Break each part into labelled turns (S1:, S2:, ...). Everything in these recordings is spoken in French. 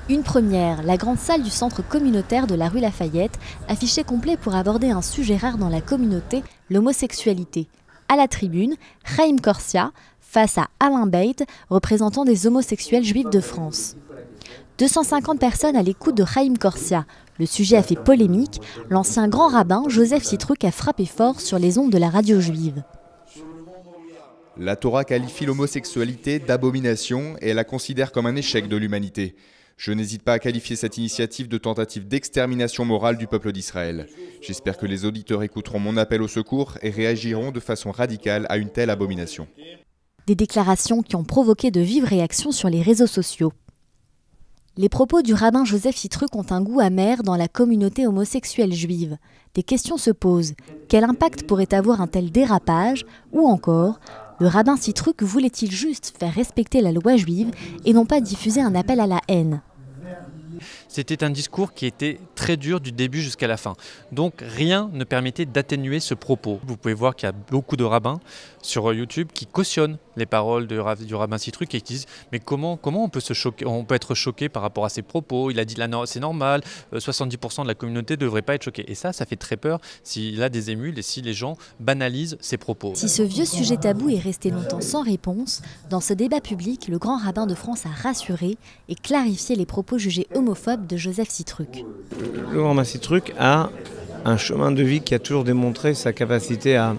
S1: Une première, la grande salle du centre communautaire de la rue Lafayette, affichée complet pour aborder un sujet rare dans la communauté, l'homosexualité. À la tribune, Chaim Corsia, face à Alain Beit, représentant des homosexuels juifs de France. 250 personnes à l'écoute de Chaim Corsia. Le sujet a fait polémique. L'ancien grand rabbin Joseph Citruc a frappé fort sur les ondes de la radio juive.
S2: La Torah qualifie l'homosexualité d'abomination et la considère comme un échec de l'humanité. Je n'hésite pas à qualifier cette initiative de tentative d'extermination morale du peuple d'Israël. J'espère que les auditeurs écouteront mon appel au secours et réagiront de façon radicale à une telle abomination.
S1: Des déclarations qui ont provoqué de vives réactions sur les réseaux sociaux. Les propos du rabbin Joseph Citruc ont un goût amer dans la communauté homosexuelle juive. Des questions se posent. Quel impact pourrait avoir un tel dérapage? Ou encore, le rabbin Citruc voulait-il juste faire respecter la loi juive et non pas diffuser un appel à la haine?
S3: C'était un discours qui était très dur du début jusqu'à la fin. Donc rien ne permettait d'atténuer ce propos. Vous pouvez voir qu'il y a beaucoup de rabbins sur YouTube qui cautionnent les paroles du rabbin Citruc et qui disent mais comment on peut être choqué par rapport à ces propos? Il a dit là non, c'est normal, 70% de la communauté ne devrait pas être choquée. Et ça fait très peur s'il a des émules et si les gens banalisent ses propos.
S1: Si ce vieux sujet tabou est resté longtemps sans réponse, dans ce débat public, le grand rabbin de France a rassuré et clarifié les propos jugés homophobes de Joseph Citruc.
S4: Le grand rabbin Citruc a un chemin de vie qui a toujours démontré sa capacité à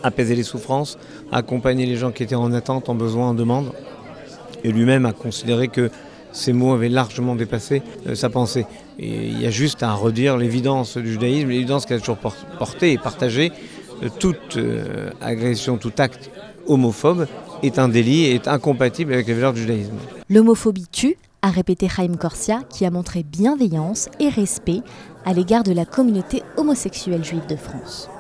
S4: apaiser les souffrances, à accompagner les gens qui étaient en attente, en besoin, en demande. Et lui-même a considéré que ces mots avaient largement dépassé sa pensée. Et il y a juste à redire l'évidence du judaïsme, l'évidence qu'elle a toujours portée et partagée. Toute agression, tout acte homophobe est un délit et est incompatible avec les valeurs du judaïsme.
S1: L'homophobie tue, a répété Chaim Corsia, qui a montré bienveillance et respect à l'égard de la communauté homosexuelle juive de France.